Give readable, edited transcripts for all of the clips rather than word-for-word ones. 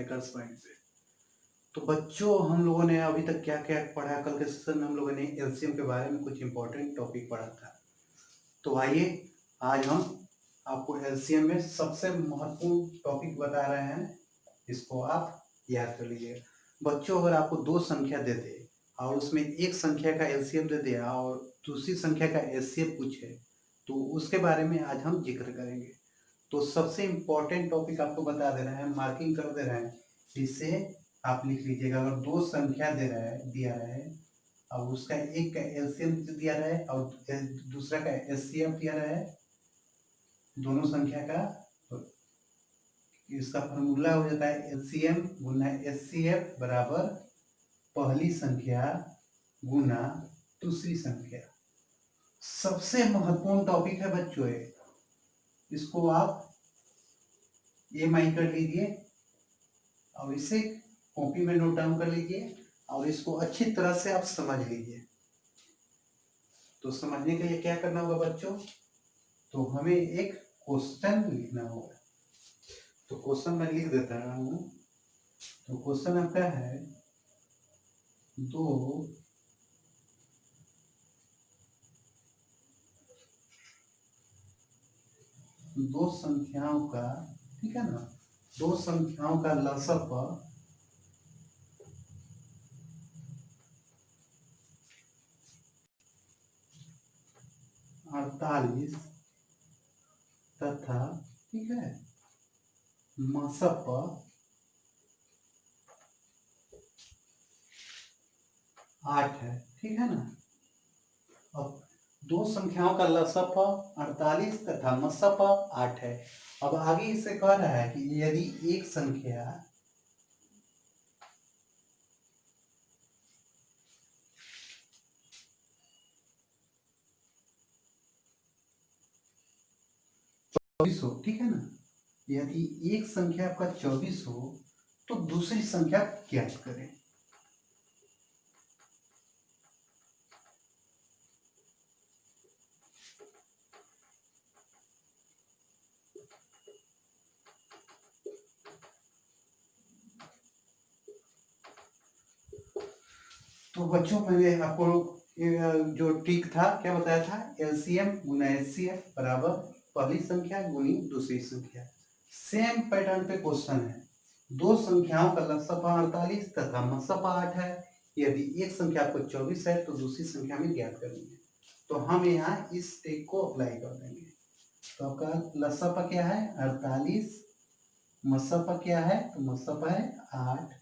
Crackers point पे। तो बच्चों हम लोगों ने अभी तक क्या क्या पढ़ा, कल के सेशन में हम लोगों ने एलसीएम के बारे में कुछ इंपॉर्टेंट टॉपिक पढ़ा था। तो आइए आज हम आपको एलसीएम में सबसे महत्वपूर्ण टॉपिक बता रहे हैं, इसको आप याद कर लीजिएगा। बच्चों अगर आपको दो संख्या दे दे और उसमें एक संख्या का एलसीएम दे दे और दूसरी संख्या का एचसीएफ पूछे तो उसके बारे में आज हम जिक्र करेंगे। तो सबसे इम्पोर्टेंट टॉपिक आपको बता दे रहे हैं, मार्किंग कर दे रहे हैं, जिससे आप लिख लीजिएगा। अगर दो संख्या दिया है और उसका एक का एलसीएम दिया रहा है और दूसरा का एचसीएफ दिया रहा है दोनों संख्या का, तो इसका फॉर्मूला हो जाता है एलसीएम गुना एचसीएफ बराबर पहली संख्या गुना दूसरी संख्या। सबसे महत्वपूर्ण टॉपिक है बच्चों ये, इसको आप ये माइंड कर लीजिए और इसे कॉपी में नोट डाउन कर लीजिए और इसको अच्छी तरह से आप समझ लीजिए। तो समझने के लिए क्या करना होगा बच्चों, तो हमें एक क्वेश्चन लिखना होगा। तो क्वेश्चन मैं लिख देता हूँ। तो क्वेश्चन आपका है दो संख्याओं का, ठीक है ना, दो संख्याओं का लसअ 48 तथा, ठीक है, मसअ 8 है, ठीक है ना। अब दो संख्याओं का लसअ 48 तथा मसअ 8 है। अब आगे इसे कह रहा है कि यदि एक संख्या हो, ठीक है ना, यदि एक संख्या आपका 24 हो तो दूसरी संख्या ज्ञात करें। तो बच्चों मैंने आपको जो ट्रिक था क्या बताया था, एलसीएम गुना एचसीएफ बराबर पहली संख्या गुनी दूसरी संख्या। सेम पैटर्न पे क्वेश्चन है, दो संख्याओं का लसअ 48 तथा मसअ 8 है। यदि एक संख्या आपको 24 है तो दूसरी संख्या में ज्ञात करनी है। तो हम यहाँ इस ट्रिक को अप्लाई कर देंगे। तो आपका लसअ क्या है 48, मसअ क्या है, तो मसअ है 8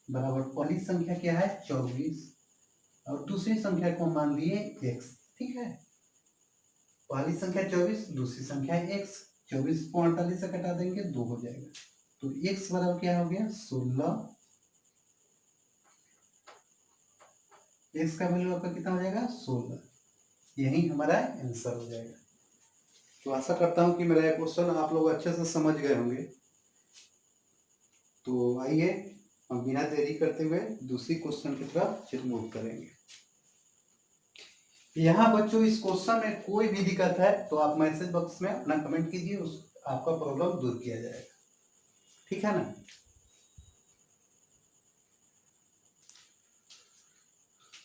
बराबर पहली संख्या क्या है 24 और दूसरी संख्या को मान लिए x, ठीक है। पहली संख्या 24, दूसरी संख्या x। 24 को 48 से कटा देंगे 2 हो जाएगा। तो x बराबर क्या हो गया 16। x का वैल्यू आपका कितना हो जाएगा 16। यही हमारा आंसर हो जाएगा। तो आशा करता हूं कि मेरा क्वेश्चन आप लोग अच्छे से समझ गए होंगे। तो आइए हम बिना देरी करते हुए दूसरी क्वेश्चन की तरफ मूव करेंगे। यहाँ बच्चों इस क्वेश्चन में कोई भी दिक्कत है तो आप मैसेज बॉक्स में अपना कमेंट कीजिए, उस आपका प्रॉब्लम दूर किया जाएगा, ठीक है ना।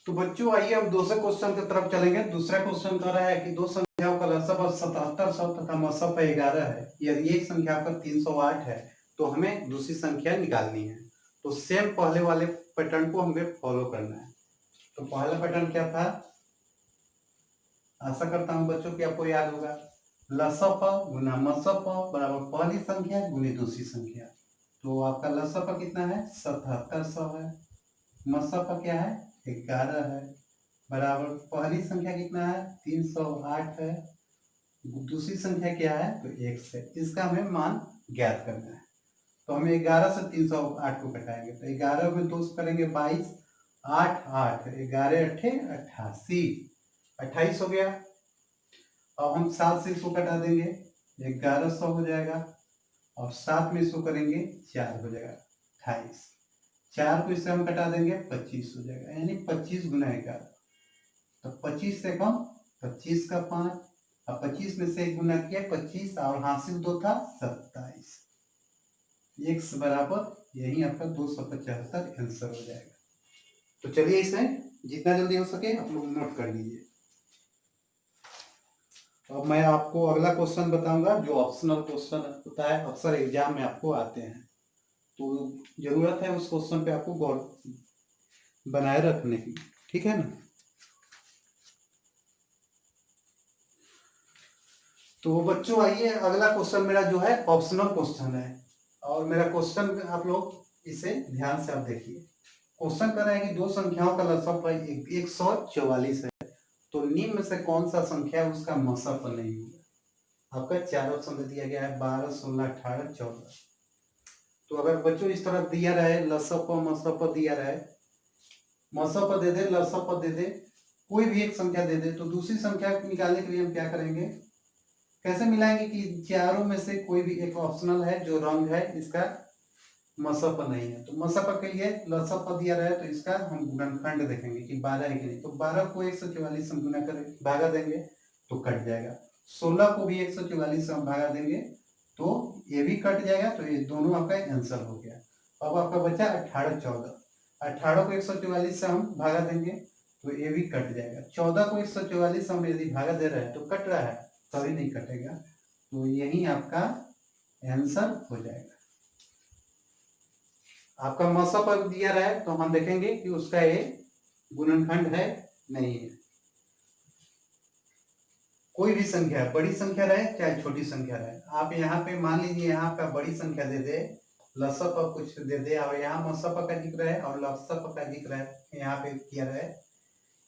तो बच्चों आइए हम दूसरे क्वेश्चन की तरफ चलेंगे। दूसरा क्वेश्चन कह रहा है कि दो संख्याओं का लसअ 7700 तथा मसअ 11 है। यदि एक संख्या पर 308 है तो हमें दूसरी संख्या निकालनी है। तो सेम पहले वाले पैटर्न को हमें फॉलो करना है। तो पहला पैटर्न क्या था, आशा करता हूं बच्चों कि आपको याद होगा, लसअ गुना मसअ बराबर पहली संख्या गुनी दूसरी संख्या। तो आपका लसअ कितना है 7700 है, मसअ क्या है 11 है बराबर पहली संख्या कितना है 308 है, दूसरी संख्या क्या है तो x है। इसका हमें मान ज्ञात करना है। तो हमें 11 से 308 को घटाएंगे तो 11 में 2 करेंगे 22, 8 8 11 8 88, 28 हो गया। अब हम 7 से इसको कटा देंगे 1100 हो जाएगा और 7 में इसको करेंगे 4 हो जाएगा 28, 4 को इससे हम कटा देंगे 25 हो जाएगा, यानी 25 गुना 11। तो 25 से कम 25 का 5 और 25 में से 1 गुना किया 25 और हासिल 2 था 27। x बराबर यही आपका 275 आंसर हो जाएगा। तो चलिए इसमें जितना जल्दी हो सके आप लोग नोट कर लीजिए। अब मैं आपको अगला क्वेश्चन बताऊंगा जो ऑप्शनल क्वेश्चन होता है, अक्सर एग्जाम में आपको आते हैं, तो जरूरत है उस क्वेश्चन पे आपको गौर बनाए रखने की, ठीक है ना। तो बच्चों आइए, अगला क्वेश्चन मेरा जो है ऑप्शनल क्वेश्चन है, और मेरा क्वेश्चन आप लोग इसे ध्यान से आप देखिए। क्वेश्चन कर रहा है कि दो संख्याओं का लसागु 144 है, तो निम्न में से कौन सा संख्या उसका मसफ नहीं होगा। आपका चार ऑप्शन दे दिया गया है, 12, 16, 18, 14। तो अगर बच्चों इस तरह दिया रहे, लसप मसप दिया रहे, मसप दे दे, लसप दे दे, कोई भी एक संख्या दे दे, तो दूसरी संख्या निकालने के लिए हम क्या करेंगे, कैसे मिलाएंगे कि चारों में से कोई भी एक ऑप्शनल है जो रॉन्ग है, इसका मसप नहीं है। तो मसप के लिए लसप दिया रहा है, तो इसका हम गुणनखंड देखेंगे कि 12 है कि नहीं। तो 12 को 144 से गुना करें, भागा देंगे तो कट जाएगा। 16 को भी 144 से हम भागा देंगे तो ये भी कट जाएगा, तो ये दोनों आपका आंसर हो गया। अब आपका बचा 18, 14। 18 को 144 से हम भागा देंगे तो ये भी कट जाएगा। 14 को 144 से हम यदि भागा दे रहे हैं तो कट रहा है, कभी नहीं कटेगा, तो यही आपका आंसर हो जाएगा। आपका मसप दिया रहा है तो हम देखेंगे कि उसका ये गुणनखंड है नहीं है। कोई भी संख्या, बड़ी संख्या रहे चाहे छोटी संख्या रहे, आप यहाँ पे मान लीजिए यहाँ का बड़ी संख्या दे दे, लसप कुछ दे दे, और यहाँ मसप का जिक्र है और लसप का जिक्र है, यहाँ पे किया रहे,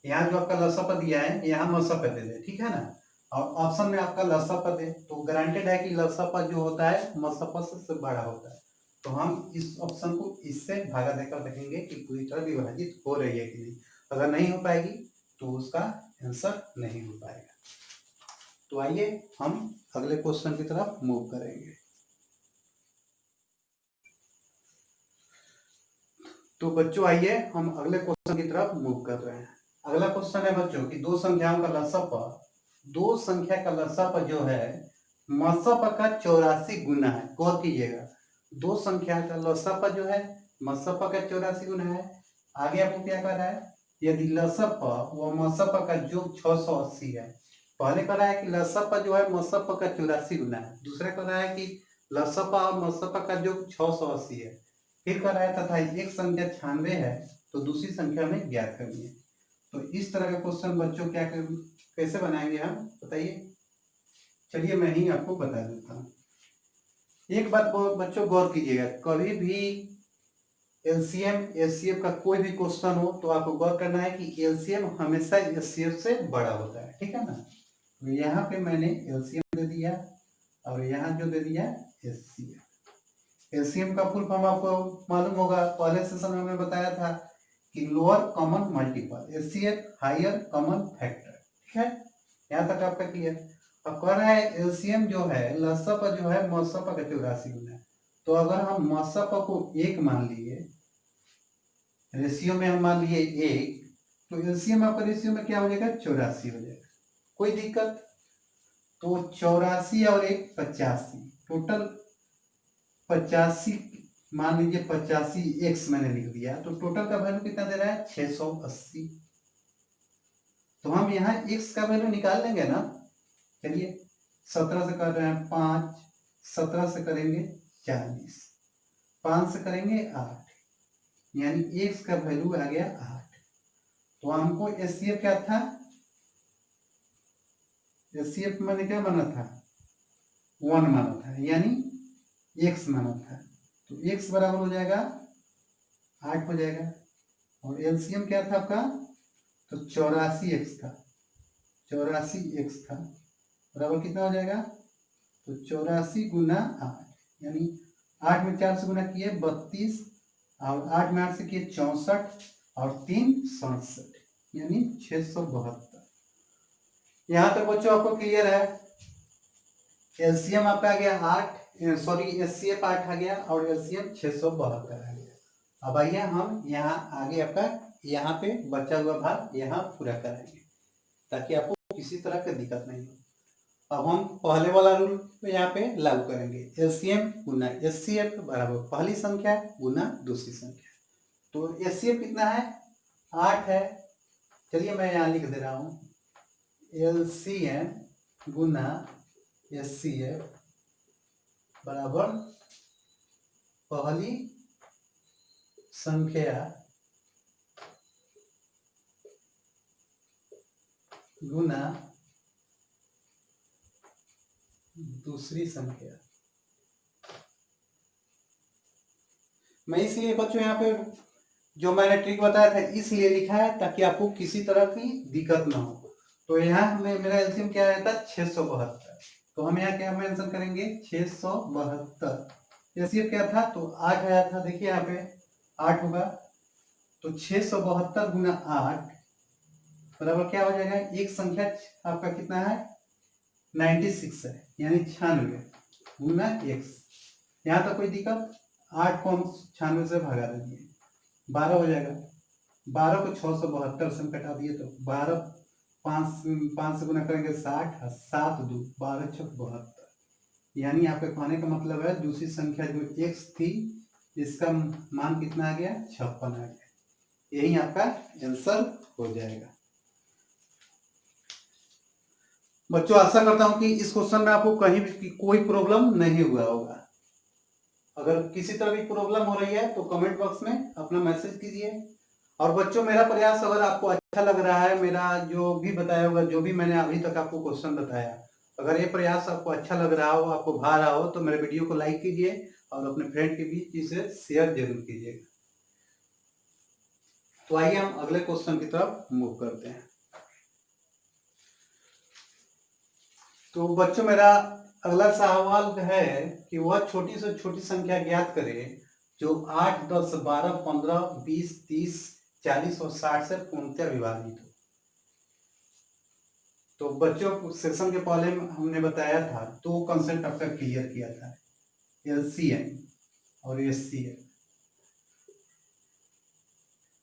यहाँ जो आपका लसप दिया है यहाँ मसप दे दे, ठीक है ना, और ऑप्शन में आपका लसप दे, तो गारंटेड है कि लसप जो होता है मसप से बड़ा होता है। तो हम इस ऑप्शन को इससे भागा देकर देखेंगे कि पूरी तरह विभाजित हो रही है कि नहीं। अगर नहीं हो पाएगी तो उसका आंसर नहीं हो पाएगा। तो आइए हम अगले क्वेश्चन की तरफ मूव करेंगे। तो बच्चों आइए हम अगले क्वेश्चन की तरफ मूव कर रहे हैं। अगला क्वेश्चन है बच्चों कि दो संख्याओं का लसप, दो संख्या का लसप जो है मसप का 84 गुना है। गौर कीजिएगा, दो संख्या का लसप जो है मसप का 84 गुना है। आगे आपको क्या कर रहा है, यदि लसप व मसप का योग 680 है। पहले कर रहा है कि लसप जो है मसप का 84 गुना है, दूसरे कर रहा है कि लसप और मसप का योग 680 है, फिर कर रहा है तथा एक संख्या 96 है तो दूसरी संख्या में ज्ञात करनी है। तो इस तरह का क्वेश्चन बच्चों क्या कैसे बनाएंगे हम, बताइए। चलिए मैं ही आपको बता देता हूँ। एक बात बच्चों गौर कीजिएगा, कभी भी एलसीएम एचसीएफ का कोई भी क्वेश्चन हो तो आपको गौर करना है कि एलसीएम हमेशा एचसीएफ से बड़ा होता है, ठीक है ना। तो यहाँ पे मैंने एलसीएम दे दिया और यहाँ जो दे दिया एचसीएफ। एलसीएम का फुल फॉर्म आपको मालूम होगा, पहले सेशन में मैंने बताया था कि lower common multiple, HCF higher common factor, ठीक है। यहाँ तक आपका क्लियर। अब कह रहा है एलसीएम जो है लसप जो है मसप का 84 गुना है, तो अगर हम मसप को 1 मान लिए, रेशियो में हम मान लिए 1, तो एलसीएम आपका रेशियो में क्या हो जाएगा, 84 हो जाएगा। कोई दिक्कत, तो 84 और 1 85, टोटल 85 मान लीजिए, 85 एक्स मैंने लिख दिया, तो टोटल का वैल्यू कितना दे रहा है 680। तो हम यहाँ एक्स का वैल्यू निकाल लेंगे ना। चलिए 17 से कर रहे हैं 5, 17 से करेंगे 40, 5 से करेंगे 8, यानी एक्स का वैल्यू आ गया 8। तो हमको एचसीएफ क्या था, एचसीएफ मैंने क्या माना था, 1 माना था, यानी एक्स माना था, तो एक्स बराबर हो जाएगा 8 हो जाएगा। और एलसीएम क्या था आपका, तो 84 एक्स था, 84 एक्स था, बराबर कितना हो जाएगा, तो 84 गुना 8, यानी 8 में 4 से गुना किए 32, और 8 में 8 से किए 64, और 3 67, यानी 672। यहाँ तक बच्चों आपको क्लियर है। एलसीएम आपका आ गया 8, सॉरी एचसीएफ 8 आ गया और एलसीएम 672 आ गया। अब आइए हम यहाँ आगे आपका यहाँ पे बचा हुआ भाग यहाँ पूरा कराएंगे ताकि आपको किसी तरह का दिक्कत नहीं हो। अब हम पहले वाला रूल यहाँ पे लागू करेंगे, एलसीएम गुना एचसीएफ बराबर पहली संख्या गुना दूसरी संख्या। तो एचसीएफ कितना है, 8 है। चलिए मैं यहाँ लिख दे रहा हूँ, एलसीएम गुना एचसीएफ बराबर पहली संख्या गुना दूसरी संख्या। मैं इसलिए बच्चों यहाँ पे जो मैंने ट्रिक बताया था इसलिए लिखा है ताकि आपको किसी तरह की दिक्कत ना हो। तो यहाँ में मेरा एलसीएम क्या आया था, 672। तो हम यहाँ क्या मेंशन करेंगे, 672। एलसीएम क्या था, तो 8 आया था, देखिए यहाँ पे 8 होगा। तो 672 गुना 8 बराबर क्या हो जाएगा, एक संख्या आपका कितना है, 96 है, यानी 96 गुना x। यहाँ तक कोई दिक्कत, 8 को हम 96 से भगा देंगे, 12 हो जाएगा। 12 को 672 से कटा दिए तो 12, 5 से गुना करेंगे 60, 7 2 12 6 72। यानी आपके कहने का मतलब है दूसरी संख्या जो x थी इसका मान कितना आ गया, 56 आ गया। यही आपका आंसर हो जाएगा। बच्चों आशा करता हूं कि इस क्वेश्चन में आपको कहीं भी कोई प्रॉब्लम नहीं हुआ होगा। अगर किसी तरह की प्रॉब्लम हो रही है तो कमेंट बॉक्स में अपना मैसेज कीजिए। और बच्चों मेरा प्रयास अगर आपको अच्छा लग रहा है, मेरा जो भी बताया होगा, जो भी मैंने अभी तक आपको क्वेश्चन बताया, अगर ये प्रयास आपको अच्छा लग रहा हो, आपको भा रहा हो, तो मेरे वीडियो को लाइक कीजिए और अपने फ्रेंड के बीच इसे शेयर जरूर कीजिएगा। तो आइए हम अगले क्वेश्चन की तरफ मूव करते हैं। तो बच्चों मेरा अगला सवाल है कि वह छोटी से छोटी संख्या ज्ञात करे जो 8 10 12 15 20 30 40 और 60 से पूर्णतः विभाजित हो। तो बच्चों सेशन के पहले हमने बताया था, दो कंसेप्ट आपका क्लियर किया था, एलसीएम और एचसीएफ।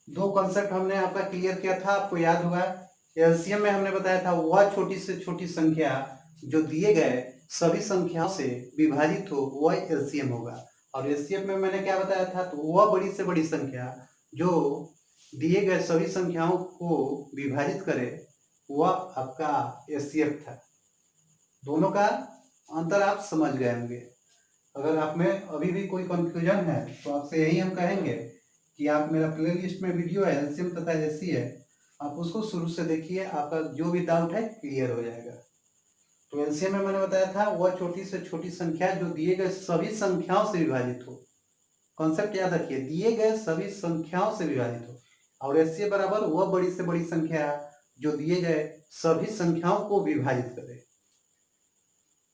दो कंसेप्ट हमने आपका क्लियर किया था, आपको याद होगा। एलसीएम में हमने बताया था वह छोटी से छोटी संख्या जो दिए गए सभी संख्याओं से विभाजित हो वह एलसीएम होगा। और एचसीएफ में मैंने क्या बताया था, तो वह बड़ी से बड़ी संख्या जो दिए गए सभी संख्याओं को विभाजित करे वह आपका एचसीएफ था। दोनों का अंतर आप समझ गए होंगे। अगर आप में अभी भी कोई कंफ्यूजन है तो आपसे यही हम कहेंगे कि आप मेरा प्ले लिस्ट में वीडियो है एलसीएम तथा एचसीएफ, आप उसको शुरू से देखिए, आपका जो भी डाउट है क्लियर हो जाएगा। तो एलसीएम में मैंने बताया था वह छोटी से छोटी संख्या जो दिए गए सभी संख्याओं से विभाजित हो। कॉन्सेप्ट याद रखिए, दिए गए सभी संख्याओं से विभाजित हो। और एचसीएफ बराबर वह बड़ी से बड़ी संख्या जो दिए गए सभी संख्याओं को विभाजित करे।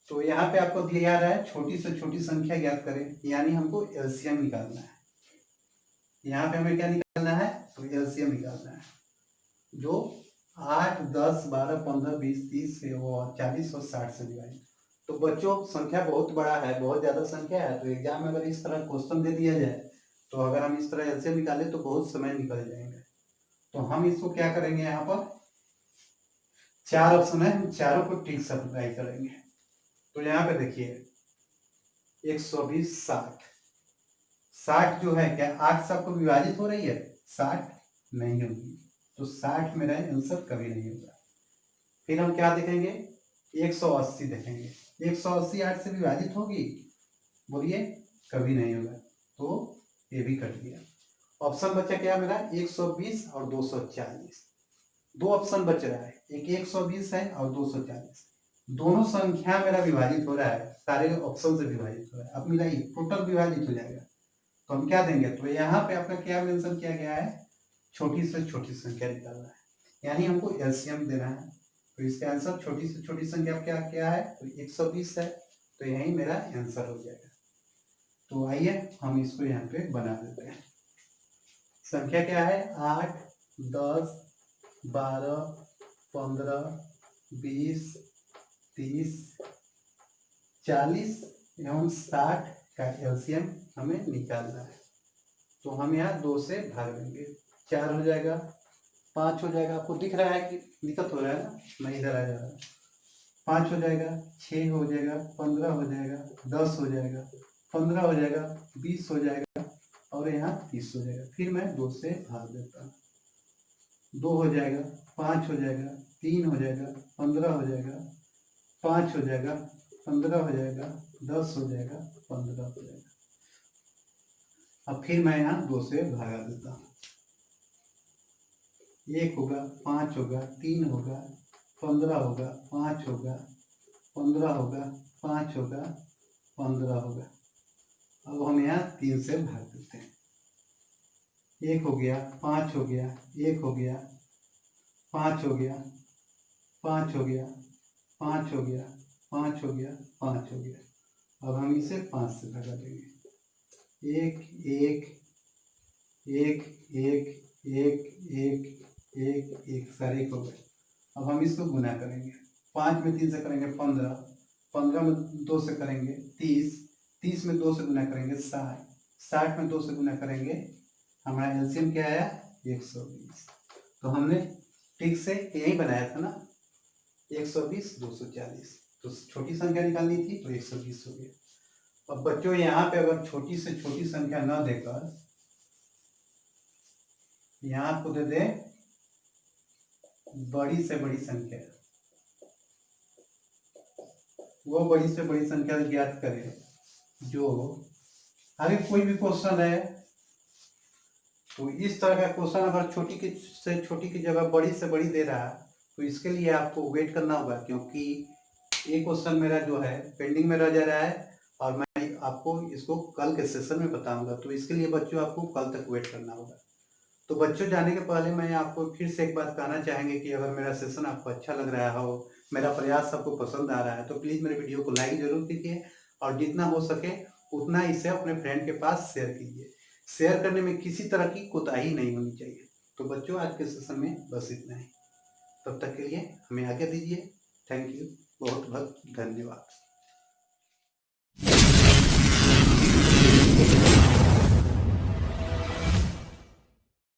तो यहाँ पे आपको दिया रहा है छोटी से छोटी संख्या ज्ञात करें, यानी हमको एलसीएम निकालना है। यहाँ पे हमें क्या निकालना है, तो एलसीएम निकालना है जो 8 10 12 15 20 30 और 40 और 60 से विभाजित। तो बच्चों संख्या बहुत बड़ा है, बहुत ज्यादा संख्या है, तो एग्जाम में अगर इस तरह क्वेश्चन दे दिया जाए तो अगर हम इस तरह एलसीएम निकालें तो बहुत समय निकल जाएंगे। तो हम इसको क्या करेंगे, यहाँ पर 4 ऑप्शन है, हम चारों को ठीक से अप्लाई करेंगे। तो यहाँ पे देखिए 120 60 60 जो है क्या 8 से आपको विभाजित हो रही है, 60 नहीं होगी, तो 60 मेरा आंसर कभी नहीं होगा। फिर हम क्या देखेंगे, 180 देखेंगे, 180 8 से विभाजित होगी, बोलिए कभी नहीं होगा, तो ये भी कट गया। ऑप्शन बचा क्या मेरा, 120 और 240। दो ऑप्शन बच रहा है, एक 120 है और 240। दोनों संख्या मेरा विभाजित हो रहा है, सारे ऑप्शन से विभाजित हो रहा है, अब मेरा टोटल विभाजित हो जाएगा। तो हम क्या देंगे, तो यहाँ पे आपका क्या मेंशन किया गया है, छोटी से छोटी संख्या निकालना है, यानी हमको एलसीएम देना है। तो इसका आंसर छोटी से छोटी संख्या क्या क्या है, तो 120 है, तो यही मेरा आंसर हो जाएगा। तो आइए हम इसको यहाँ पे बना देते हैं। संख्या क्या है, 8 10 12 15 20 30 40 एवं 60 का एलसीएम हमें निकालना है। तो हम यहाँ 2 से भाग देंगे, 4 हो जाएगा, 5 हो जाएगा। आपको दिख रहा है कि दिक्कत हो रहा है ना, मैं इधर आ जा रहा है। 5 हो जाएगा, 6 हो जाएगा, 15 हो जाएगा, 10 हो जाएगा, 15 हो जाएगा, 20 हो जाएगा और यहाँ 30 हो जाएगा। फिर मैं 2 से भाग देता हूँ। 2 हो जाएगा, 5 हो जाएगा, 3 हो जाएगा, 15 हो जाएगा, 5 हो जाएगा, 15 हो जाएगा, 10 हो जाएगा, 15 हो जाएगा। अब फिर मैं यहाँ 2 से भागा देता हूँ। 1 होगा, 5 होगा, 3 होगा, 15 होगा, 5 होगा, 15 होगा, 5 होगा, 15 होगा। अब हम यहाँ 3 से भाग देते हैं। 1 हो गया, 5 हो गया, 1 हो गया, 5 हो गया, 5 हो गया, 5 हो गया, 5 हो गया, 5 हो गया। अब हम इसे 5 से भगा देंगे। 1 1 1 1 1 1 1 1 सारे 1 हो गए। अब हम इसको गुना करेंगे। 5 में 3 से करेंगे 15, 15 में 2 से करेंगे 30, 30 में 2 से गुना करेंगे 60, 60 में 2 से गुना करेंगे, हमारा एलसीएम क्या आया 120। तो हमने ठीक से यही बनाया था ना, 120 240। तो छोटी संख्या निकालनी थी तो 120 हो गया। अब बच्चों यहाँ पे अगर छोटी से छोटी संख्या न देकर यहाँ आपको दे दे बड़ी से बड़ी संख्या, वो बड़ी से बड़ी संख्या ज्ञात करें जो आगे कोई भी क्वेश्चन है तो इस तरह का क्वेश्चन अगर छोटी की से छोटी की जगह बड़ी से बड़ी दे रहा है तो इसके लिए आपको वेट करना होगा, क्योंकि ये क्वेश्चन मेरा जो है पेंडिंग में रह जा रहा है और मैं आपको इसको कल के सेशन में बताऊंगा। तो इसके लिए बच्चों आपको कल तक वेट करना होगा। तो बच्चों जाने के पहले मैं आपको फिर से एक बात कहना चाहेंगे कि अगर मेरा सेशन आपको अच्छा लग रहा हो, मेरा प्रयास आपको पसंद आ रहा है तो प्लीज़ मेरे वीडियो को लाइक जरूर कीजिए और जितना हो सके उतना इसे अपने फ्रेंड के पास शेयर कीजिए। शेयर करने में किसी तरह की कोताही नहीं होनी चाहिए। तो बच्चों आज के सेशन में बस इतना ही। तब तक के लिए हमें आज्ञा दीजिए। थैंक यू, बहुत बहुत धन्यवाद।